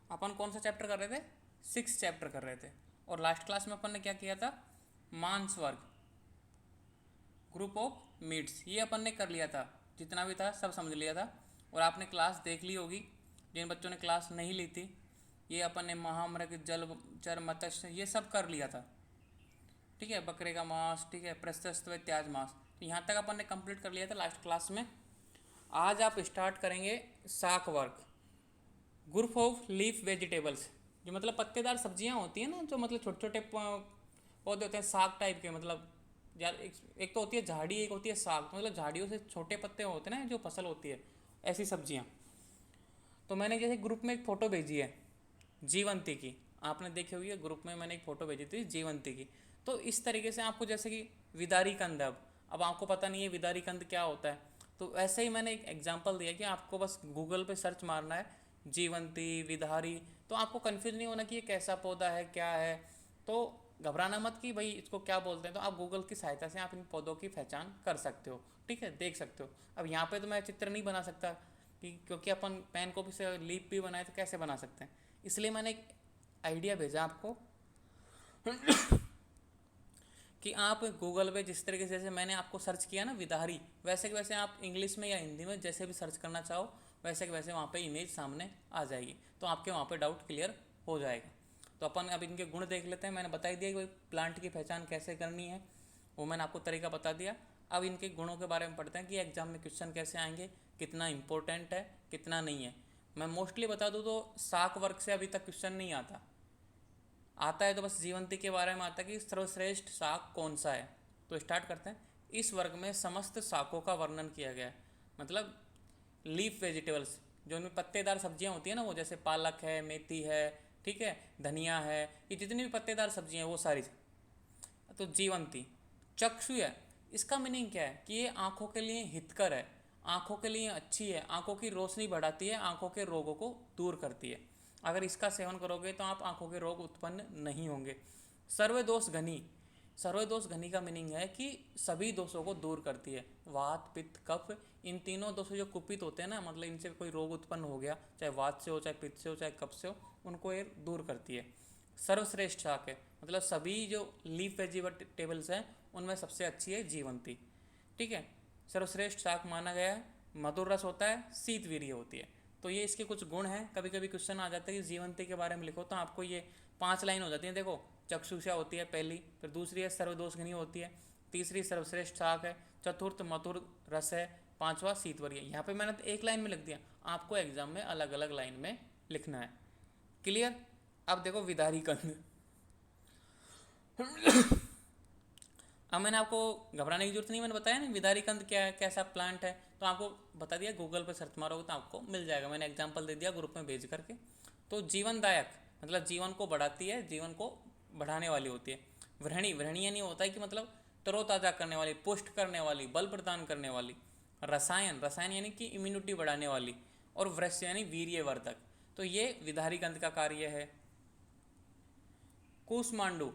अपन कौन सा चैप्टर कर रहे थे? 6 चैप्टर कर रहे थे। और लास्ट क्लास में अपन ने क्या किया था? मांस वर्ग, ग्रुप ऑफ मीट्स, ये अपन ने कर लिया था। जितना भी था सब समझ लिया था। और आपने क्लास देख ली होगी, जिन बच्चों ने क्लास नहीं ली थी। ये अपन ने महामृग, जलचर, मत्स्य, ये सब कर लिया था। ठीक है, बकरे का मांस, ठीक है, प्रशस्त व त्याज मांस, तो यहाँ तक अपन ने कंप्लीट कर लिया था लास्ट क्लास में। आज आप स्टार्ट करेंगे शाक work, group of leaf vegetables, जो मतलब पत्तेदार सब्जियां होती हैं ना, जो मतलब छोटे छोटे पौधे होते हैं साग टाइप के, मतलब यार एक तो होती है झाड़ी, एक होती है साग, तो मतलब झाड़ियों से छोटे पत्ते होते हैं ना जो फसल होती है, ऐसी सब्जियां। तो मैंने जैसे ग्रुप में एक फ़ोटो भेजी है जीवंती की, आपने देखी होगी ग्रुप में मैंने एक फ़ोटो भेजी थी जीवंती की। तो इस तरीके से आपको जैसे कि विदारी कंद, अब आपको पता नहीं है विदारी कंद क्या होता है, तो वैसे ही मैंने एक एग्जांपल दिया कि आपको बस गूगल पे सर्च मारना है जीवंती, विधारी, तो आपको कन्फ्यूज नहीं होना कि ये कैसा पौधा है, क्या है। तो घबराना मत कि भाई इसको क्या बोलते हैं, तो आप गूगल की सहायता से आप इन पौधों की पहचान कर सकते हो। ठीक है, देख सकते हो। अब यहाँ पे तो मैं चित्र नहीं बना सकता कि, क्योंकि अपन पेन कॉपी से लीप भी बनाए तो कैसे बना सकते हैं, इसलिए मैंने एक आइडिया भेजा आपको कि आप गूगल पे जिस तरीके से, जैसे मैंने आपको सर्च किया ना विदारी, वैसे कि वैसे आप इंग्लिश में या हिंदी में जैसे भी सर्च करना चाहो, वैसे कि वैसे वहाँ पे इमेज सामने आ जाएगी, तो आपके वहाँ पे डाउट क्लियर हो जाएगा। तो अपन अब इनके गुण देख लेते हैं। मैंने बता ही दिया कि भाई प्लांट की पहचान कैसे करनी है, वो मैंने आपको तरीका बता दिया। अब इनके गुणों के बारे में पढ़ते हैं कि एग्जाम में क्वेश्चन कैसे आएंगे, कितना इंपॉर्टेंट है, कितना नहीं है। मैं मोस्टली बता दूँ तो शाक वर्ग से अभी तक क्वेश्चन नहीं आता, आता है तो बस जीवंती के बारे में आता है कि सर्वश्रेष्ठ शाक कौन सा है। तो स्टार्ट करते हैं। इस वर्ग में समस्त शाकों का वर्णन किया गया है, मतलब लीफ वेजिटेबल्स, जो उनमें पत्तेदार सब्जियां होती है ना, वो जैसे पालक है, मेथी है, ठीक है, धनिया है, ये जितनी भी पत्तेदार सब्जियां हैं वो सारी। तो जीवंती चक्षु है, इसका मीनिंग क्या है कि ये आंखों के लिए हितकर है, आंखों के लिए अच्छी है, आंखों की रोशनी बढ़ाती है, आंखों के रोगों को दूर करती है। अगर इसका सेवन करोगे तो आप आंखों के रोग उत्पन्न नहीं होंगे। सर्वदोष घनी, सर्वदोष घनी का मीनिंग है कि सभी दोषों को दूर करती है। वात, पित्त, कफ, इन तीनों दोषों जो कुपित होते हैं ना, मतलब इनसे कोई रोग उत्पन्न हो गया, चाहे वात से हो, चाहे पित्त से हो, चाहे कफ से हो, उनको ये दूर करती है। सर्वश्रेष्ठ शाक है, मतलब सभी जो लीफ वेजिटेबल्स हैं उनमें सबसे अच्छी है जीवंती। ठीक है, सर्वश्रेष्ठ शाक माना गया है। मधुर रस होता है, शीतवीर्य होती है। तो ये इसके कुछ गुण हैं। कभी कभी क्वेश्चन आ जाता है कि जीवंती के बारे में लिखो, तो आपको ये 5 लाइन हो जाती है। देखो, चक्षुषा होती है पहली, फिर दूसरी है सर्वदोषघनी होती है, तीसरी सर्वश्रेष्ठ शाक है, चतुर्थ मधुर रस है, पांचवा शीतवर्य। यहाँ पे मैंने तो एक लाइन में लिख दिया, आपको एग्जाम में अलग अलग लाइन में लिखना है। क्लियर? अब देखो विदारी कंद। अब मैंने आपको घबराने की जरूरत नहीं, मैंने बताया ना विदारी कंद क्या है, कैसा प्लांट है, तो आपको बता दिया। गूगल पर सर्च मारोगे तो आपको मिल जाएगा, मैंने एग्जांपल दे दिया ग्रुप में भेज करके। तो जीवनदायक मतलब जीवन को बढ़ाती है, जीवन को बढ़ाने वाली होती है। वृहणी, वृहणी यानी होता है कि मतलब तरोताज़ा करने वाली, पुष्ट करने वाली, बल प्रदान करने वाली। रसायन, रसायन यानी कि इम्यूनिटी बढ़ाने वाली। और वृक्ष यानी वीर्यवर्धक। तो ये विदारी कंद का कार्य है। कूष्मांडू,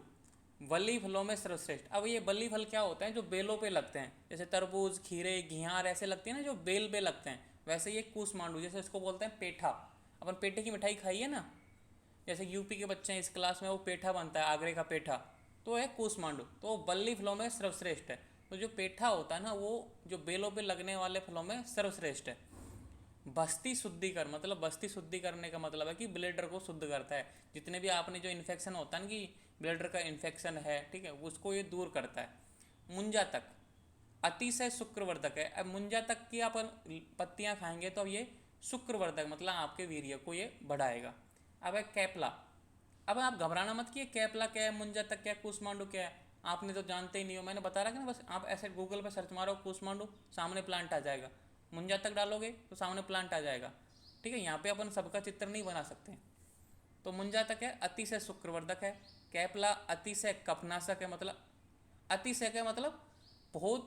बल्ली फलों में सर्वश्रेष्ठ। अब ये बल्ली फल क्या होते हैं? जो बेलों पे लगते हैं, जैसे तरबूज, खीरे, घियार ऐसे लगते हैं ना जो बेल पे लगते हैं, वैसे ये कूष्मांडू, जैसे इसको बोलते हैं पेठा। अपन पेठे की मिठाई खाई है ना, जैसे यूपी के बच्चे हैं इस क्लास में, वो पेठा बनता है, आगरे का पेठा, तो है कूष्मांडू। तो वो बल्ली फलों में सर्वश्रेष्ठ है। तो जो पेठा होता है ना, वो जो बेलों पे लगने वाले फलों में सर्वश्रेष्ठ है। बस्ती शुद्धिकर, मतलब बस्ती शुद्धि करने का मतलब है कि ब्लेडर को शुद्ध करता है। जितने भी आपने जो इन्फेक्शन होता है ना कि ब्लेडर का इन्फेक्शन है, ठीक है, उसको ये दूर करता है। मुंजा तक, अतिशय शुक्रवर्धक है। अब मुंजा तक की आप पत्तियां खाएंगे तो अब ये शुक्रवर्धक, मतलब आपके वीर्य को ये बढ़ाएगा। अब है कैपला। अब आप घबराना मत कि ये कैपला क्या है, मुंजा तक क्या है, कूष्मांडू क्या है, आपने तो जानते ही नहीं हो। मैंने बता रहा कि ना, बस आप ऐसे गूगल पे सर्च मारो कूष्मांडू, सामने प्लांट आ जाएगा। मुंजा तक डालोगे तो सामने प्लांट आ जाएगा। ठीक है, यहाँ पे अपन सबका चित्र नहीं बना सकते। तो मुंजा तक है, अतिशय शुक्रवर्धक है। कैपला अतिशय कफनाशक है, मतलब अतिशय का मतलब बहुत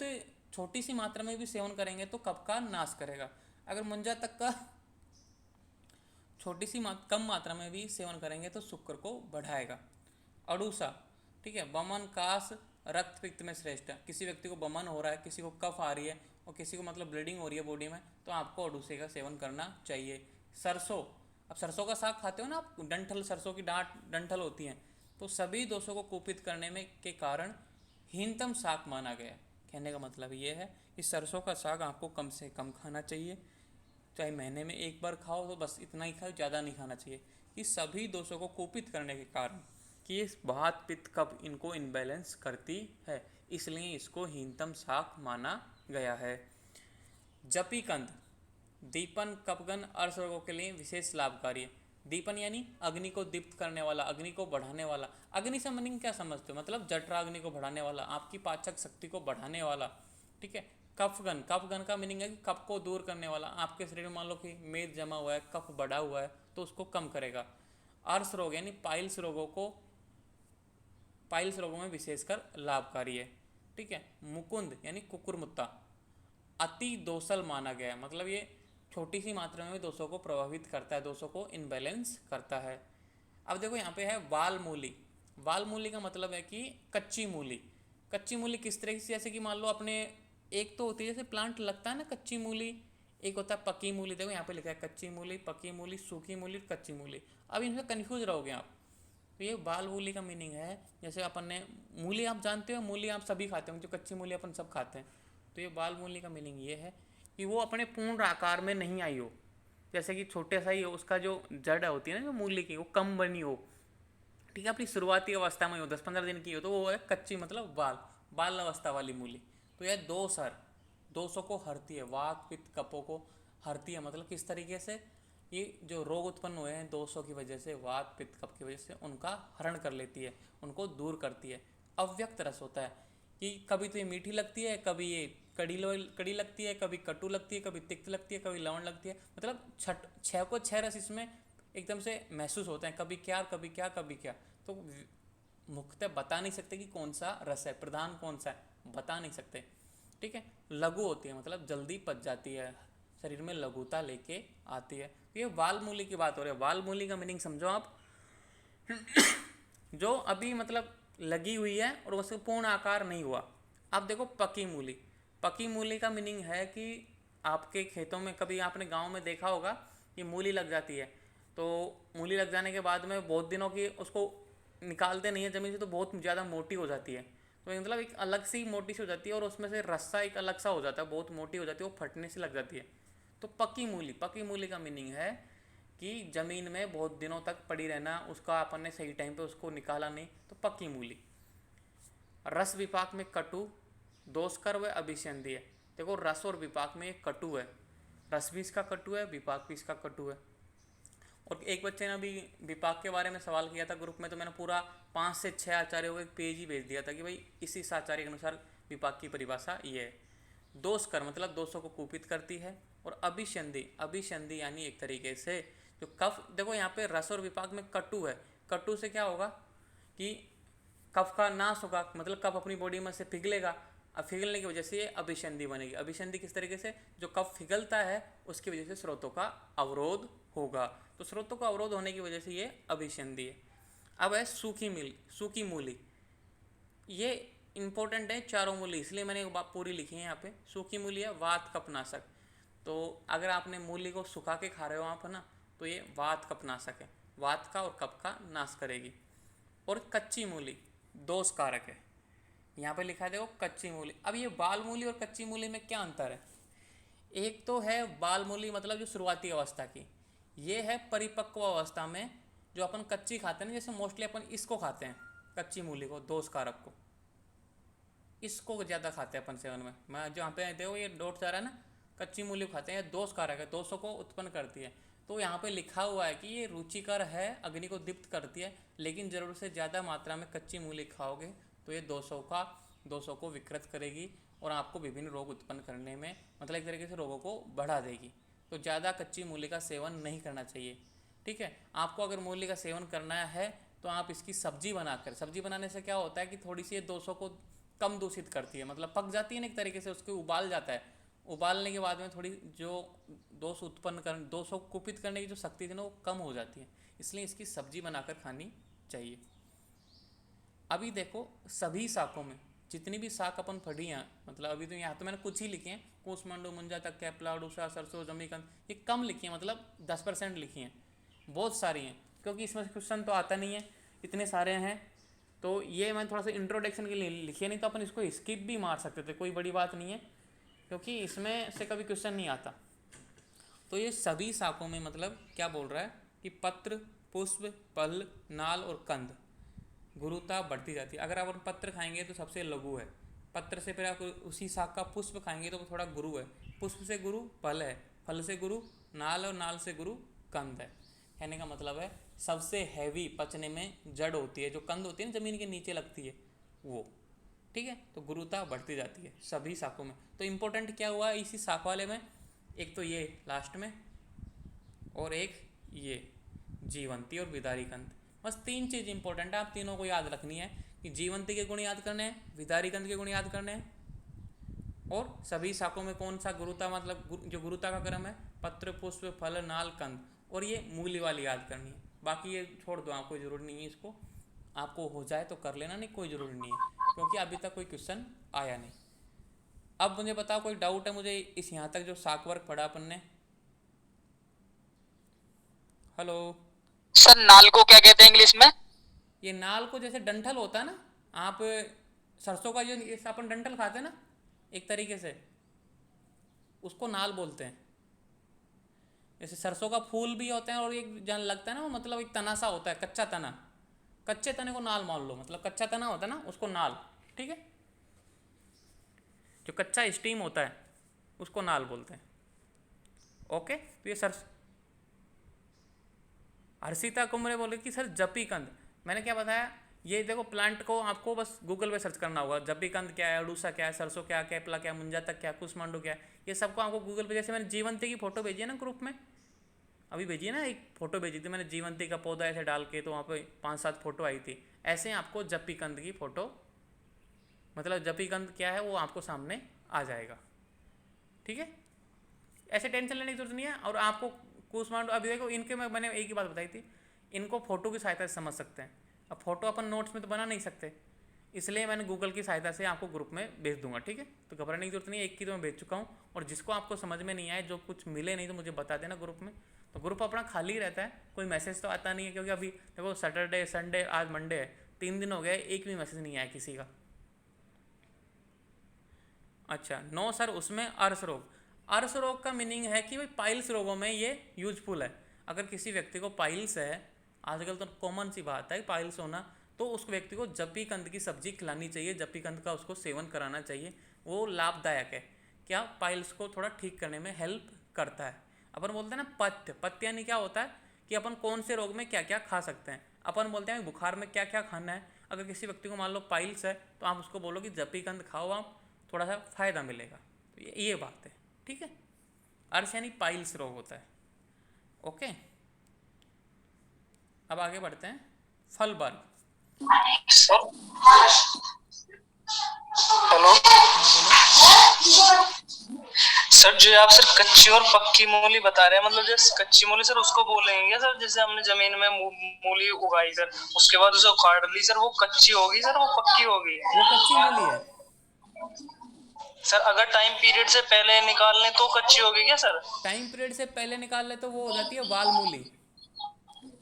छोटी सी मात्रा में भी सेवन करेंगे तो कफ का नाश करेगा। अगर मुंजा तक का छोटी सी कम मात्रा में भी सेवन करेंगे तो शुक्र को बढ़ाएगा। अड़ूसा, ठीक है, बमन, कास, रक्त पित्त में श्रेष्ठ है। किसी व्यक्ति को बमन हो रहा है, किसी को कफ आ रही है और किसी को मतलब ब्लीडिंग हो रही है बॉडी में, तो आपको अड़ूसे का सेवन करना चाहिए। सरसों अब सरसों का साग खाते हो ना आप, डंठल, सरसों की डांट डंठल होती हैं, तो सभी दोषों को कुपित करने में के कारण हीनतम साग माना गया। कहने का मतलब ये है कि सरसों का साग आपको कम से कम खाना चाहिए, चाहे महीने में एक बार खाओ तो बस इतना ही खाओ, ज़्यादा नहीं खाना चाहिए। कि सभी दोषों को कुपित करने के कारण कि ये वात पित्त कफ इनको इनबैलेंस करती है, इसलिए इसको हीनतम साग माना गया है। जपी कंद दीपन कपगन अर्श रोगों के लिए विशेष लाभकारी है। दीपन यानी अग्नि को दीप्त करने वाला, अग्नि को बढ़ाने वाला। अग्नि से मीनिंग क्या समझते हो, मतलब जठराग्नि को बढ़ाने वाला, आपकी पाचक शक्ति को बढ़ाने वाला, ठीक है। कफगन, कफगन का मीनिंग है कि कफ को दूर करने वाला, आपके शरीर में मान लो कि मेद जमा हुआ है, कफ बढ़ा हुआ है तो उसको कम करेगा। अर्श रोग यानी पाइल्स रोगों को, पाइल्स रोगों में विशेषकर लाभकारी है, ठीक है। मुकुंद यानी कुकुरमुत्ता अति दोसल माना गया है, मतलब ये छोटी सी मात्रा में भी दोषों को प्रभावित करता है, दोषों को इनबैलेंस करता है। अब देखो यहाँ पे है वाल मूली। वाल मूली का मतलब है कि कच्ची मूली। कच्ची मूली किस तरह से, जैसे कि मान लो अपने, एक तो होती है जैसे प्लांट लगता है ना कच्ची मूली, एक होता है पकी मूली। देखो यहाँ पे लिखा है कच्ची मूली, पकी मूली, सूखी मूली, कच्ची मूली। अब इनमें कन्फ्यूज रहोगे आप। तो ये बाल मूली का मीनिंग है, जैसे अपन ने मूली, आप जानते हो मूली आप सभी खाते होंगे, जो कच्ची मूली अपन सब खाते हैं। तो ये बाल मूली का मीनिंग ये है कि वो अपने पूर्ण आकार में नहीं आई हो, जैसे कि छोटे सा ही हो, उसका जो जड़ होती है ना जो मूली की, वो कम बनी हो, ठीक है, अपनी शुरुआती अवस्था में हो, 10-15 दिन की हो, तो वो है कच्ची, मतलब बाल, बाल अवस्था वाली मूली। तो यह दो सर, दोषों को हरती है, वात पित्त कफों को हरती है। मतलब किस तरीके से, ये जो रोग उत्पन्न हुए हैं दोषों की वजह से, वात पित्त कफ की वजह से, उनका हरण कर लेती है, उनको दूर करती है। अव्यक्त रस होता है कि कभी तो ये मीठी लगती है, कभी ये कड़ी लगती है, कभी कटु लगती है, कभी तिक्त लगती है, कभी लवण लगती है। मतलब छः को छः रस इसमें एकदम से महसूस होते हैं, कभी क्या कभी क्या कभी क्या। तो मुख्यतः बता नहीं सकते कि कौन सा रस है, प्रधान कौन सा है, बता नहीं सकते, ठीक है। लघु होती है, मतलब जल्दी पच जाती है, शरीर में लघुता लेके आती है। ये वाल मूली की बात हो रही है। वाल मूली का मीनिंग समझो आप, जो अभी मतलब लगी हुई है और उसका पूर्ण आकार नहीं हुआ। अब देखो पकी मूली, पकी मूली का मीनिंग है कि आपके खेतों में कभी आपने गांव में देखा होगा कि मूली लग जाती है, तो मूली लग जाने के बाद में बहुत दिनों की उसको निकालते नहीं है ज़मीन से, तो बहुत ज़्यादा मोटी हो जाती है। तो मतलब एक अलग सी मोटी सी हो जाती है, और उसमें से रस्सा एक अलग सा हो जाता है, बहुत मोटी हो जाती है, वो फटने से लग जाती है। तो पकी मूली, पकी मूली का मीनिंग है कि ज़मीन में बहुत दिनों तक पड़ी रहना, उसका अपन ने सही टाइम पे उसको निकाला नहीं, तो पकी मूली। रस विपाक में कटु दोषकर व अभिसंधि है। देखो रस और विपाक में एक कटु है, रस भी इसका कटु है, विपाक भी इसका कटु है। और एक बच्चे ने अभी विपाक के बारे में सवाल किया था ग्रुप में, तो मैंने पूरा 5 से 6 आचार्यों को एक पेज ही भेज दिया था कि भाई इसी आचार्य के अनुसार विपाक की परिभाषा ये है। दोष कर मतलब दोषों को कुपित करती है। और अभिसंधि, अभिसंधि यानी एक तरीके से जो कफ, देखो यहाँ पे रस और विपाक में कटु है, कटु से क्या होगा कि कफ का नाश होगा, मतलब कफ अपनी बॉडी में से पिघलेगा, अब पिघलने की वजह से ये अभिसंधि बनेगी। अभिसंधि किस तरीके से, जो कफ पिघलता है उसकी वजह से स्रोतों का अवरोध होगा, तो स्रोतों का अवरोध होने की वजह से ये अभिसंधि है। अब है सूखी मूली, ये इंपॉर्टेंट है चारों मूली, इसलिए मैंने एक बात पूरी लिखी है यहाँ पे। सूखी मूली है वात कफनाशक, तो अगर आपने मूली को सुखा के खा रहे हो आप, है ना, तो ये वात कफनाशक है, वात का और कफ का नाश करेगी। और कच्ची मूली दोष कारक है, यहाँ पे लिखा है देखो कच्ची मूली। अब ये बाल मूली और कच्ची मूली में क्या अंतर है, एक तो है बाल मूली मतलब जो शुरुआती अवस्था की, ये है परिपक्व अवस्था में, जो अपन कच्ची खाते हैं ना, जैसे मोस्टली अपन इसको खाते हैं, कच्ची मूली को, दोष कारक को, इसको ज़्यादा खाते हैं अपन सेवन में। मैं जहाँ पे देखो ये डॉट जा रहा है ना, कच्ची मूली खाते हैं, दोष कारक है, दोषों को उत्पन्न करती है। तो यहाँ पे लिखा हुआ है कि ये रुचिकर है, अग्नि को दीप्त करती है, लेकिन ज़रूरत से ज़्यादा मात्रा में कच्ची मूली खाओगे तो ये दोषों को विकृत करेगी और आपको विभिन्न रोग उत्पन्न करने में, मतलब एक तरीके से रोगों को बढ़ा देगी। तो ज़्यादा कच्ची मूली का सेवन नहीं करना चाहिए, ठीक है। आपको अगर मूली का सेवन करना है तो आप इसकी सब्जी बनाकर, सब्जी बनाने से क्या होता है कि थोड़ी सी ये दोषों को कम दूषित करती है, मतलब पक जाती है ना एक तरीके से, उसको उबाल जाता है, उबालने के बाद में थोड़ी जो दोषों को कुपित करने की जो शक्ति थी ना वो कम हो जाती है, इसलिए इसकी सब्जी बनाकर खानी चाहिए। अभी देखो सभी शाकों में जितनी भी शाक अपन पढ़ी हैं, मतलब अभी तो यहाँ तो मैंने कुछ ही लिखे हैं, कूसमंडू, मुंजा तक, कैपला, डूसा, सरसों, जमीकंद, ये कम लिखी हैं, मतलब 10% लिखी हैं। बहुत सारी हैं, क्योंकि इसमें क्वेश्चन तो आता नहीं है, इतने सारे हैं। तो ये मैं थोड़ा सा इंट्रोडक्शन के लिए लिखे, नहीं तो अपन इसको स्किप भी मार सकते थे, कोई बड़ी बात नहीं है, क्योंकि इसमें से कभी क्वेश्चन नहीं आता। तो ये सभी शाकों में मतलब क्या बोल रहा है कि पत्र, पुष्प, फल, नाल और कंद गुरुता बढ़ती जाती है। अगर आप पत्र खाएंगे तो सबसे लघु है, पत्र से फिर आप उसी शाक का पुष्प खाएंगे तो वो थोड़ा गुरु है, पुष्प से गुरु फल है, फल से गुरु नाल और नाल से गुरु कंद है। कहने का मतलब है सबसे हैवी पचने में जड़ होती है, जो कंद होती है ना ज़मीन के नीचे लगती है वो, ठीक है। तो गुरुता बढ़ती जाती है सभी शाकों में। तो इम्पोर्टेंट क्या हुआ इसी शाख वाले में, एक तो ये लास्ट में, और एक ये जीवंती और विदारी कंद। बस तीन चीज़ इंपॉर्टेंट है, आप तीनों को याद रखनी है कि जीवंती के गुण याद करने हैं, विदारी कंद के गुण याद करने हैं, और सभी शाखों में कौन सा गुरुता मतलब जो गुरुता का क्रम है, पत्र, पुष्प, फल, नाल, कंद, और ये मूली वाली याद करनी है। बाकी ये छोड़ दो, आपको जरूरी नहीं है, इसको आपको हो जाए तो कर लेना, नहीं कोई ज़रूरी नहीं है, क्योंकि अभी तक कोई क्वेश्चन आया नहीं। अब मुझे बताओ कोई डाउट है मुझे इस यहाँ तक जो शाक वर्क पढ़ा अपन ने? हेलो। सर नाल को क्या कहते हैं इंग्लिश में? ये नाल को जैसे डंठल होता है ना, आप सरसों का जो अपन डंठल खाते हैं ना एक तरीके से, उसको नाल बोलते हैं। जैसे सरसों का फूल भी होते हैं, और एक जान लगता है ना वो मतलब एक तना सा होता है, कच्चा तना, कच्चे तने को नाल मान लो, मतलब कच्चा तना होता है ना उसको नाल, ठीक है। जो कच्चा स्टीम होता है उसको नाल बोलते हैं। ओके, तो ये सर हर्षिता कुमरे बोले कि सर जपी कंद, मैंने क्या बताया, ये देखो प्लांट को आपको बस गूगल पे सर्च करना होगा, जपी कंद क्या है, अड़ूसा क्या है, सरसों क्या, कैपला क्या, मुंजातक क्या, कुसमांडू क्या है, ये सबको आपको गूगल पे, जैसे मैंने जीवंती की फोटो भेजी है ना ग्रुप में, अभी भेजी है ना, एक फोटो भेजी थी मैंने जीवंती का पौधा ऐसे डाल के, तो वहाँ पे 5-7 फोटो आई थी, ऐसे ही आपको जपी कंद की फोटो, मतलब जपी कंद क्या है वो आपको सामने आ जाएगा, ठीक है। ऐसे टेंशन लेने की जरूरत नहीं है। और आपको कुसमांडू अभी देखो इनके में मैंने एक ही बात बताई थी, इनको फोटो की सहायता से समझ सकते हैं। अब फोटो अपन नोट्स में तो बना नहीं सकते, इसलिए मैंने गूगल की सहायता से आपको ग्रुप में भेज दूंगा, ठीक है। तो घबराने की जरूरत नहीं है, एक की तो मैं भेज चुका हूँ, और जिसको आपको समझ में नहीं आए, जो कुछ मिले नहीं, तो मुझे बता देना ग्रुप में। तो ग्रुप अपना खाली रहता है, कोई मैसेज तो आता नहीं है, क्योंकि अभी देखो सैटरडे संडे आज मंडे है, 3 दिन हो गए, एक भी मैसेज नहीं आया किसी का। अच्छा नो सर, उसमें अर्श रोग, अर्श रोग का मीनिंग है कि भाई पाइल्स रोगों में ये यूजफुल है। अगर किसी व्यक्ति को पाइल्स है, आजकल तो कॉमन सी बात है पाइल्स होना, तो उस व्यक्ति को जपी कंद की सब्जी खिलानी चाहिए, जपी कंद का उसको सेवन कराना चाहिए, वो लाभदायक है। क्या पाइल्स को थोड़ा ठीक करने में हेल्प करता है। अपन बोलते हैं ना पथ्य, पथ्य यानी क्या होता है कि अपन कौन से रोग में क्या क्या खा सकते हैं। अपन बोलते हैं बुखार में क्या क्या खाना है, अगर किसी व्यक्ति को मान लो पाइल्स है तो आप उसको बोलो कि जपी कंद खाओ, आप थोड़ा सा फायदा मिलेगा। तो ये बात है, ठीक है। अर्श यानी पाइल्स रोग होता है। ओके, अब आगे बढ़ते हैं। फल वर्ग। हेलो हाँ बोलो। सर, जो आप सर कच्ची और पक्की मूली बता रहे हैं, मतलब जैसे कच्ची मूली सर उसको बोलेंगे सर, जैसे हमने जमीन में मूली उगाई सर, उसके बाद उसे उखाड़ ली सर, वो कच्ची होगी सर, वो पक्की होगी? वो कच्ची मूली है। सर अगर टाइम पीरियड से पहले निकाल लें तो कच्ची होगी क्या सर? टाइम पीरियड से पहले निकाल ले तो वो हो जाती है वाल मूली।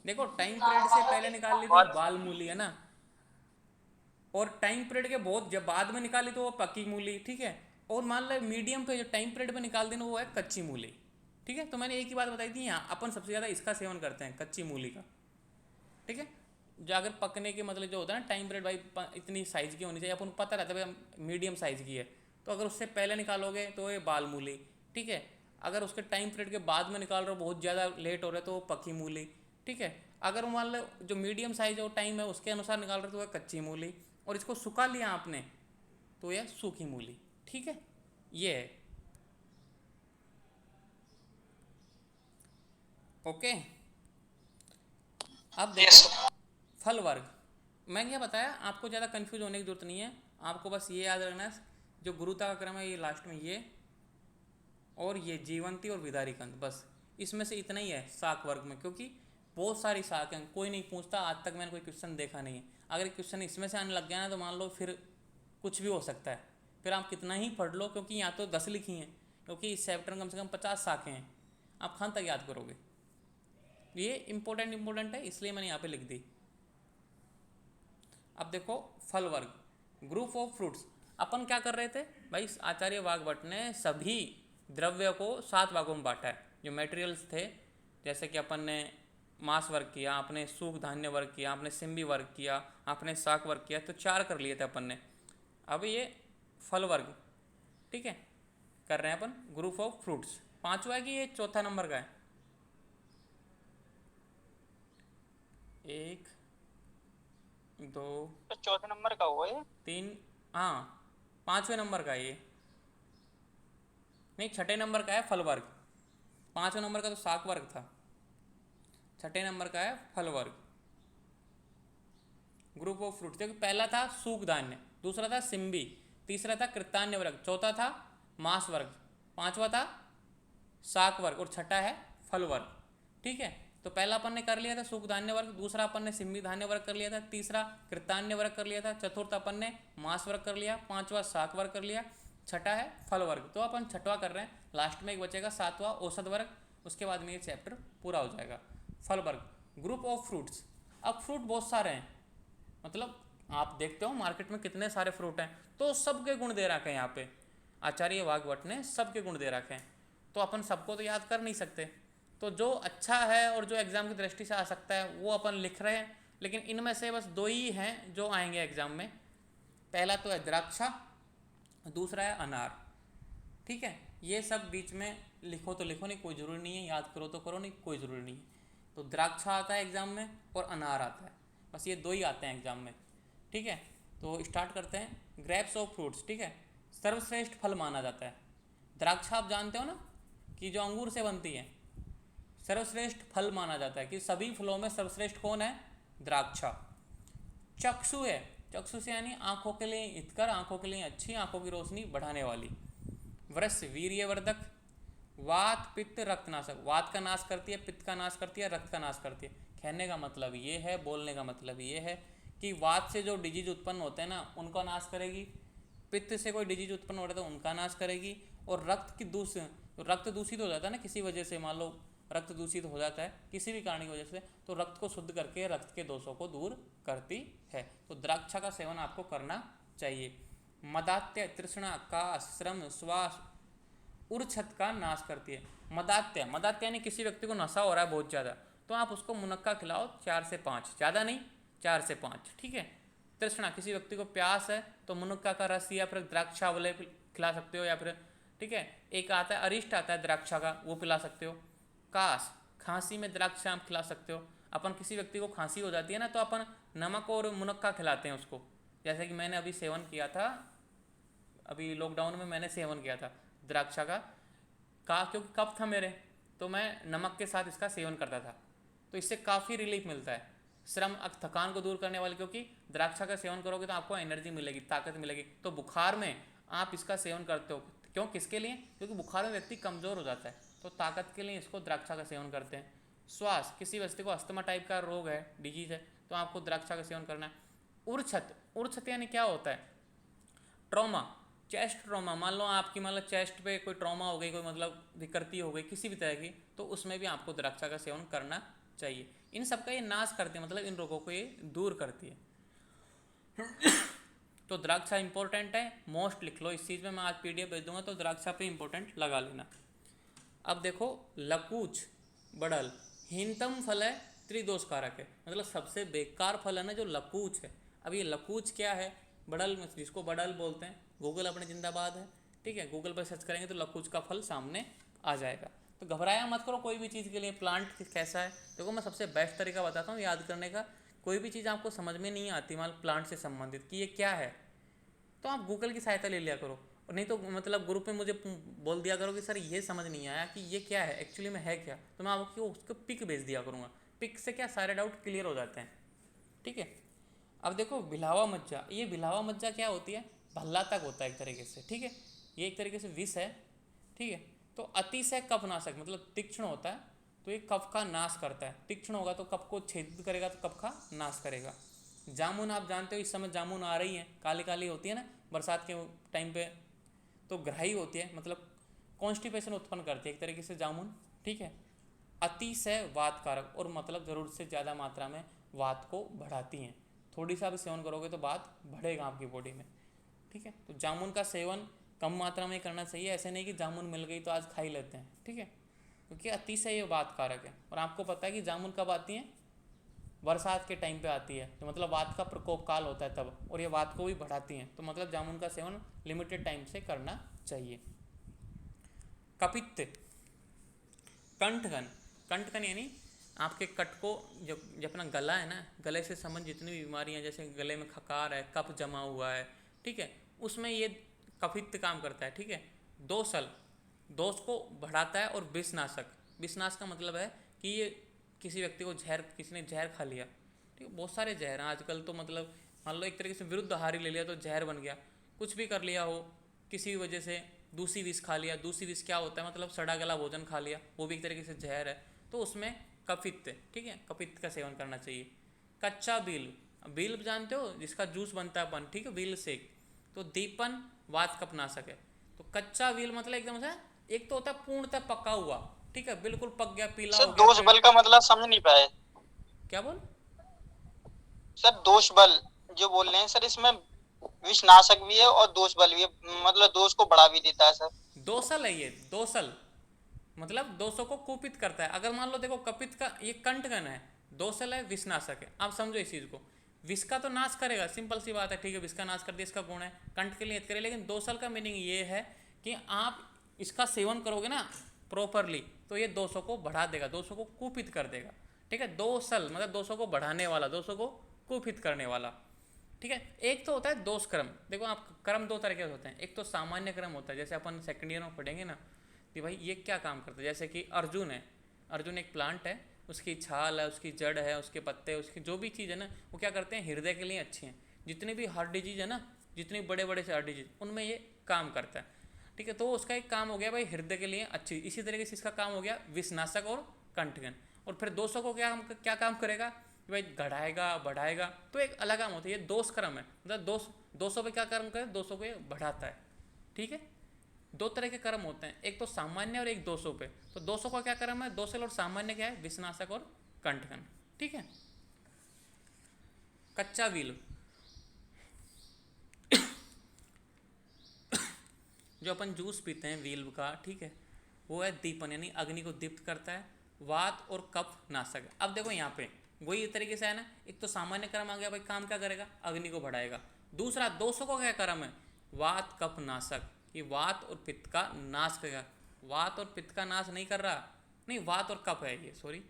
देखो टाइम पीरियड से पहले निकाल ली तो वाल मूली है ना, और टाइम पीरियड के बहुत जब बाद में निकाली तो वो पक्की मूली, ठीक है। और मान लो मीडियम पे जो टाइम पीरियड में निकाल देना वो है कच्ची मूली, ठीक है। तो मैंने एक ही बात बताई थी, यहाँ अपन सबसे ज़्यादा इसका सेवन करते हैं, कच्ची मूली का, ठीक है। जो अगर पकने के मतलब जो होता है ना टाइम पीरियड, भाई इतनी साइज़ की होनी चाहिए, अपन को पता रहता है भाई मीडियम साइज़ की है, तो अगर उससे पहले निकालोगे तो ये बाल मूली, ठीक है। अगर उसके टाइम पीरियड के बाद में निकाल रहे हो, बहुत ज़्यादा लेट हो रहा है, तो वो पकी मूली, ठीक है। अगर मान लो जो मीडियम साइज है वो टाइम है उसके अनुसार निकाल रहे हो तो वह कच्ची मूली, और इसको सुखा लिया आपने तो यह सूखी मूली, ठीक है। ये है, ओके। अब देखो यस फल वर्ग, मैं क्या बताया आपको, ज़्यादा कंफ्यूज होने की जरूरत नहीं है, आपको बस ये याद रखना है जो गुरुता का क्रम है ये लास्ट में ये, और ये जीवंती और विदारी कंद, बस इसमें से इतना ही है शाक वर्ग में, क्योंकि बहुत सारी शाक हैं, कोई नहीं पूछता, आज तक मैंने कोई क्वेश्चन देखा नहीं है। अगर क्वेश्चन इसमें से आने लग गया ना तो मान लो फिर कुछ भी हो सकता है, फिर आप कितना ही पढ़ लो, क्योंकि यहाँ तो 10 लिखी हैं, क्योंकि इस चैप्टर में कम से कम 50 शाखें हैं, आप कहाँ तक याद करोगे। ये इंपॉर्टेंट है, इसलिए मैंने यहाँ पे लिख दी। अब देखो फल वर्ग, ग्रुप ऑफ फ्रूट्स। अपन क्या कर रहे थे भाई, आचार्य वाग्भट ने सभी द्रव्य को 7 भागों में बांटा है। जो मटेरियल्स थे, जैसे कि अपन ने मांस वर्ग किया, आपने सूख धान्य वर्ग किया, आपने सिम्बी वर्ग किया, आपने शाक वर्ग किया, तो 4 कर लिए थे अपन ने। अब ये फल वर्ग, ठीक है, कर रहे हैं अपन ग्रुप ऑफ फ्रूट्स। 5वां है कि ये चौथा नंबर का है? 1 2 तो चौथे नंबर का हुआ ये? 3, हाँ 5वें नंबर का है ये, नहीं 6ठे नंबर का है फल वर्ग। 5वें नंबर का तो शाक वर्ग था, 6ठे नंबर का है फल वर्ग, ग्रुप ऑफ फ्रूट। क्योंकि पहला था सूख धान्य, दूसरा था सिम्बी, तीसरा था कृतान्य वर्ग, चौथा था मांस वर्ग, 5वां था शाक वर्ग और 6ठा है फल वर्ग। ठीक है, तो पहला अपन ने कर लिया था सूख धान्य वर्ग, दूसरा अपन ने सिम्बी धान्य वर्ग कर लिया था, तीसरा कृतान्य वर्ग कर लिया था, चतुर्थ अपन ने मांस वर्ग कर लिया, 5वां शाक वर्ग कर लिया, 6ठा है फल वर्ग। तो अपन 6वां कर रहे हैं, लास्ट में एक बचेगा 7वां औसत वर्ग, उसके बाद में ये चैप्टर पूरा हो जाएगा। फल वर्ग, ग्रुप ऑफ फ्रूट्स। अब फ्रूट बहुत सारे हैं, मतलब आप देखते हो मार्केट में कितने सारे फ्रूट हैं, तो सबके गुण दे रखे हैं यहाँ पे, आचार्य वाग्भट ने सबके गुण दे रखे हैं। तो अपन सबको तो याद कर नहीं सकते, तो जो अच्छा है और जो एग्ज़ाम की दृष्टि से आ सकता है वो अपन लिख रहे हैं। लेकिन इनमें से बस 2 ही हैं जो आएंगे एग्ज़ाम में। पहला तो है द्राक्षा, दूसरा है अनार। ठीक है, ये सब बीच में लिखो तो लिखो, नहीं कोई ज़रूरी नहीं है, याद करो तो करो, नहीं कोई ज़रूरी नहीं है। तो द्राक्षा आता है एग्ज़ाम में और अनार आता है, बस ये 2 ही आते हैं एग्ज़ाम में। ठीक है, तो स्टार्ट करते हैं। ग्रेप्स ऑफ फ्रूट्स, ठीक है, सर्वश्रेष्ठ फल माना जाता है। द्राक्षा आप जानते हो ना कि जो अंगूर से बनती है, सर्वश्रेष्ठ फल माना जाता है कि सभी फलों में सर्वश्रेष्ठ कौन है? द्राक्षा। चक्षु है, चक्षु से यानी आंखों के लिए हितकर, आंखों के लिए अच्छी, आंखों की रोशनी बढ़ाने वाली। वृक्ष वीर्यवर्धक, वात पित्त रक्तनाशक, वात का नाश करती है, पित्त का नाश करती है, रक्त का नाश करती है। कहने का मतलब ये है, बोलने का मतलब ये है कि वात से जो डिजीज उत्पन्न होते हैं ना उनका नाश करेगी, पित्त से कोई डिजीज उत्पन्न हो रहा है तो उनका नाश करेगी, और रक्त की रक्त दूषित हो जाता है ना किसी वजह से, मान लो रक्त दूषित हो जाता है किसी भी कारण की वजह से, तो रक्त को शुद्ध करके रक्त के दोषों को दूर करती है। तो द्राक्षा का सेवन आपको करना चाहिए। मदात्य, तृष्णा, काश, श्रम, श्वास, उर्छत का नाश करती है। मदात्य, मदात्य यानी किसी व्यक्ति को नशा हो रहा है बहुत ज़्यादा, तो आप उसको मुनक्का खिलाओ 4 से 5, ज़्यादा नहीं 4 से 5। ठीक है। तृष्णा, किसी व्यक्ति को प्यास है तो मुनक्का का रस या फिर द्राक्षावले खिला सकते हो, या फिर ठीक है एक आता है अरिष्ट आता है द्राक्षा का, वो पिला सकते हो। काश, खांसी में द्राक्षा आप खिला सकते हो। अपन किसी व्यक्ति को खांसी हो जाती है ना तो अपन नमक और मुनक्का खिलाते हैं उसको, जैसे कि मैंने अभी सेवन किया था, अभी लॉकडाउन में मैंने सेवन किया था द्राक्षा का क्योंकि कफ था मेरे, तो मैं नमक के साथ इसका सेवन करता था, तो इससे काफ़ी रिलीफ मिलता है। श्रम, थकान को दूर करने वाली, क्योंकि द्राक्षा का सेवन करोगे तो आपको एनर्जी मिलेगी, ताकत मिलेगी। तो बुखार में आप इसका सेवन करते हो, क्यों, किसके लिए? क्योंकि बुखार में व्यक्ति कमज़ोर हो जाता है, तो ताकत के लिए इसको द्राक्षा का सेवन करते हैं। श्वास, किसी व्यक्ति को अस्थमा टाइप का रोग है, डिजीज है, तो आपको द्राक्षा का सेवन करना है। उर्छत, उर्छत यानी क्या होता है? ट्रॉमा, चेस्ट ट्रॉमा, मान लो आपकी मतलब चेस्ट पे कोई ट्रॉमा हो गई, कोई मतलब विकृति हो गई किसी भी तरह की, तो उसमें भी आपको द्राक्षा का सेवन करना चाहिए। इन सब का ये नाश करती है, मतलब इन रोगों को ये दूर करती है। तो द्राक्षा इंपॉर्टेंट है, मोस्ट लिख लो इस चीज़ में, मैं आज PDF भेज दूंगा तो द्राक्षा पे इंपॉर्टेंट लगा लेना। अब देखो लकूच, बड़ल, हीनतम फल है, त्रिदोषकारक है, मतलब सबसे बेकार फल है ना जो लकूच है। अब ये लकूच क्या है? बड़ल, जिसको बड़ल बोलते हैं, गूगल अपने जिंदाबाद है। ठीक है, गूगल पर सर्च करेंगे तो लकूच का फल सामने आ जाएगा। तो घबराया मत करो कोई भी चीज़ के लिए। प्लांट कैसा है देखो, मैं सबसे बेस्ट तरीका बताता हूँ याद करने का। कोई भी चीज़ आपको समझ में नहीं आती मान प्लांट से संबंधित कि ये क्या है, तो आप गूगल की सहायता ले लिया करो, और नहीं तो मतलब ग्रुप में मुझे बोल दिया करो कि सर ये समझ नहीं आया कि ये क्या है, एक्चुअली में है क्या, तो मैं आपको उसको पिक भेज दिया करूँगा। पिक से क्या सारे डाउट क्लियर हो जाते हैं। ठीक है। अब देखो बिलावा मज्जा, ये बिलावा मज्जा क्या होती है? भल्ला तक होता है एक तरीके से। ठीक है, ये एक तरीके से विष है। ठीक है, तो अतिशय कफनाशक, मतलब तीक्ष्ण होता है तो ये कफ का नाश करता है। तीक्ष्ण होगा तो कफ को छेदित करेगा, तो कफ का नाश करेगा। जामुन आप जानते हो, इस समय जामुन आ रही है, काली काली होती है ना बरसात के टाइम पे, तो ग्राही होती है, मतलब कॉन्स्टिपेशन उत्पन्न करती है एक तरीके से जामुन। ठीक है, अतिशय वातकारक, और मतलब ज़रूरत से ज़्यादा मात्रा में वात को बढ़ाती हैं। थोड़ी सा भी सेवन करोगे तो वात बढ़ेगा आपकी बॉडी में, ठीक है। तो जामुन का सेवन कम मात्रा में करना चाहिए, ऐसे नहीं कि जामुन मिल गई तो आज खा ही लेते हैं, ठीक है, क्योंकि अतिशय ये वातकारक है। और आपको पता है कि जामुन कब आती हैं, बरसात के टाइम पे आती है, तो मतलब वात का प्रकोप काल होता है तब, और ये वात को भी बढ़ाती हैं, तो मतलब जामुन का सेवन लिमिटेड टाइम से करना चाहिए। कपित्त, कंठगन, कंठगन यानी आपके कट को, जो अपना गला है ना, गले से संबंधित जितनी भी बीमारियां, जैसे गले में खकार है, कफ जमा हुआ है, ठीक है, उसमें ये कपित्त काम करता है, ठीक है। दोसल, दोष को बढ़ाता है, और विषनाशक, विषनाश का मतलब है कि ये किसी व्यक्ति को जहर, किसी ने जहर खा लिया, ठीक है, बहुत सारे जहर हैं आजकल, तो मतलब मान लो एक तरीके से विरुद्ध आहारी ले लिया तो जहर बन गया, कुछ भी कर लिया हो किसी भी वजह से, दूसरी विष खा लिया, दूसरी विष क्या होता है, मतलब सड़ा गला भोजन खा लिया, वो भी एक तरीके से जहर है, तो उसमें कपित्त, ठीक है, कपित्त का सेवन करना चाहिए। कच्चा बील, बील जानते हो जिसका जूस बनता है अपन, ठीक है, बील सेक, तो दीपन वात कपनाशक है। तो कच्चा बील मतलब एकदम से, एक तो होता है पूर्णतः पका हुआ, ठीक है, बिल्कुल पक गया, पीला सर हो गया दोष बल का मतलब समझ नहीं पाए। क्या बोल, सर दोष बल जो बोल रहे हैं सर, इसमें विषनाशक भी है और दोष बल भी है, मतलब दोष को बढ़ा भी देता है सर। दोसल है ये, दोसल मतलब दोषों को कुपित करता है। अगर मान लो देखो कपित का ये कंठगन है, दोसल है, विषनाशक है, आप समझो इस चीज को, विष का तो नाश करेगा, सिंपल सी बात है, ठीक है, विष का नाश कर दिया, इसका गुण है, कंठ के लिए हित करे। लेकिन दोसल का मीनिंग ये है कि आप इसका सेवन करोगे ना प्रॉपरली, तो ये दोषों को बढ़ा देगा, दोषों को कुपित कर देगा, ठीक है। दोसल मतलब दोषों को बढ़ाने वाला, दोषों को कुपित करने वाला, ठीक है। एक तो होता है दोष कर्म, देखो आप कर्म दो तरह के होते हैं, एक तो सामान्य कर्म होता है, जैसे अपन सेकंड ईयर में पढ़ेंगे ना कि भाई ये क्या काम करता है, जैसे कि अर्जुन है, अर्जुन एक प्लांट है, उसकी छाल है, उसकी जड़ है, उसके पत्ते, उसकी जो भी चीज़ है ना, वो क्या करते हैं, हृदय के लिए अच्छी हैं। जितनी भी हार्ट डिजीज है ना, जितनी बड़े बड़े से हार्ट डिजीज, उनमें ये काम करता है, ठीक है। तो उसका एक काम हो गया भाई हृदय के लिए अच्छी, इसी तरीके से इसका काम हो गया विषनाशक और कंठगन। और फिर दोषों को क्या काम करेगा कि भाई घटाएगा, बढ़ाएगा, तो एक अलग काम होता है, ये दोष कर्म है, मतलब दोषों पे क्या कर्म करे, दोषों को ये बढ़ाता है, ठीक है। दो तरह के कर्म होते हैं, एक तो सामान्य और एक दोषों पे। तो दोषों का क्या कर्म है, दोषल, और सामान्य क्या है, विषनाशक और कंठगन, ठीक है। कच्चा बील, जो अपन जूस पीते हैं वील का, ठीक है, वो है दीपन, यानी अग्नि को दीप्त करता है, वात और कफ नाशक है। अब देखो यहाँ पे वही तरीके से है ना, एक तो सामान्य कर्म आ गया भाई, काम क्या करेगा, अग्नि को बढ़ाएगा। दूसरा दोषों का क्या कर्म है, वात कफ नाशक, ये वात और पित्त का नाश करेगा। वात और पित्त का नाश नहीं कर रहा, नहीं, वात और कफ है ये, सॉरी,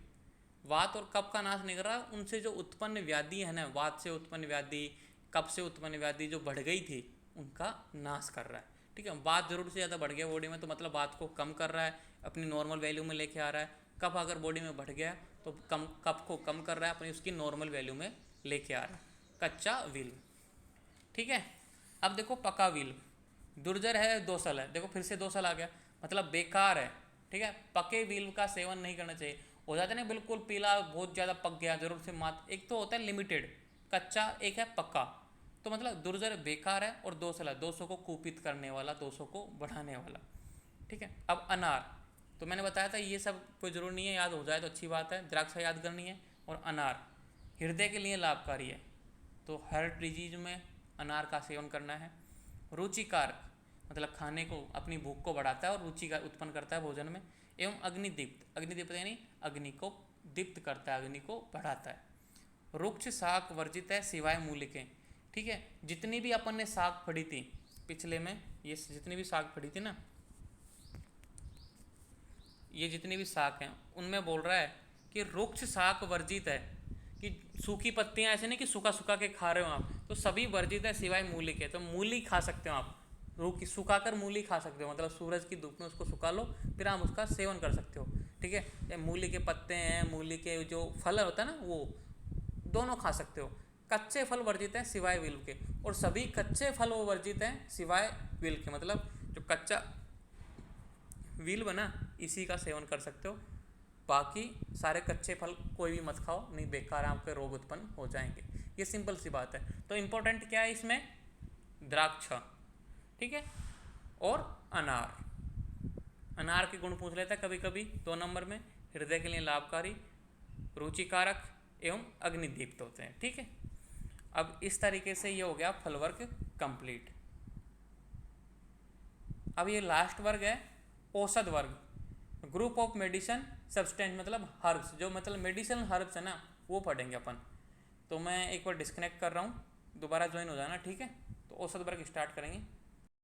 वात और कफ का नाश नहीं कर रहा, उनसे जो उत्पन्न व्याधि है ना, वात से उत्पन्न व्याधि, कफ से उत्पन्न व्याधि जो बढ़ गई थी, उनका नाश कर रहा है, ठीक है। वात जरूर से ज़्यादा बढ़ गया बॉडी में, तो मतलब वात को कम कर रहा है, अपनी नॉर्मल वैल्यू में लेके आ रहा है। कफ अगर बॉडी में बढ़ गया तो कफ को कम कर रहा है, अपनी उसकी नॉर्मल वैल्यू में लेके आ रहा है। कच्चा व्हील, ठीक है। अब देखो पका व्हील, दुर्जर है, दोसल है, देखो फिर से दोसल आ गया, मतलब बेकार है, ठीक है। पके व्हील का सेवन नहीं करना चाहिए, हो जाता है ना बिल्कुल पीला, बहुत ज़्यादा पक गया, जरूरत से मात, एक तो होता है लिमिटेड कच्चा, एक है पक्का, तो मतलब दुर्जर बेकार है, और दोसल है, दोषों को कुपित करने वाला, दोषों को बढ़ाने वाला, ठीक है। अब अनार, तो मैंने बताया था ये सब कोई जरूरी नहीं है, याद हो जाए तो अच्छी बात है, द्राक्षा याद करनी है। और अनार हृदय के लिए लाभकारी है, तो हार्ट डिजीज में अनार का सेवन करना है। रुचिकारक मतलब खाने को, अपनी भूख को बढ़ाता है और रुचि का उत्पन्न करता है भोजन में। एवं अग्निदीप्त, अग्निदीप्त यानी अग्नि को दीप्त करता है, अग्नि को बढ़ाता है। रुक्ष शाक वर्जित है सिवाय मूलिके, ठीक है। जितनी भी अपन ने शाक पढ़ी थी पिछले में, ये जितनी भी शाक पढ़ी थी ना, ये जितनी भी शाक हैं उनमें बोल रहा है कि रुक्ष शाक वर्जित है, कि सूखी पत्तियां, ऐसे नहीं कि सूखा सूखा के खा रहे हो आप, तो सभी वर्जित है सिवाय मूली के। तो मूली खा सकते हो आप, रूखी सुखाकर मूली खा सकते हो, मतलब सूरज की धूप में उसको सुखा लो, फिर आप उसका सेवन कर सकते हो, ठीक है। मूली के पत्ते हैं, मूली के जो फल होता है ना, वो दोनों खा सकते हो। कच्चे फल वर्जित हैं सिवाय विल के, और सभी कच्चे फल वो वर्जित हैं सिवाय विल के, मतलब जो कच्चा विल बना इसी का सेवन कर सकते हो, बाकी सारे कच्चे फल कोई भी मत खाओ, नहीं बेकार आपके रोग उत्पन्न हो जाएंगे। ये सिंपल सी बात है। तो इम्पोर्टेंट क्या है इसमें, द्राक्षा, ठीक है, और अनार। अनार के गुण पूछ लेता है कभी कभी 2 नंबर में, हृदय के लिए लाभकारी, रुचिकारक एवं अग्निदीप्त होते हैं। ठीक है, अब इस तरीके से ये हो गया फल वर्ग कंप्लीट। अब ये लास्ट वर्ग है औषध वर्ग, ग्रुप ऑफ मेडिसिन सब्सटेंस, मतलब हर्ब्स, जो मतलब मेडिसिनल हर्ब्स है ना वो पढ़ेंगे अपन। तो मैं एक बार डिस्कनेक्ट कर रहा हूँ, दोबारा ज्वाइन हो जाना। ठीक है, तो औषध वर्ग स्टार्ट करेंगे।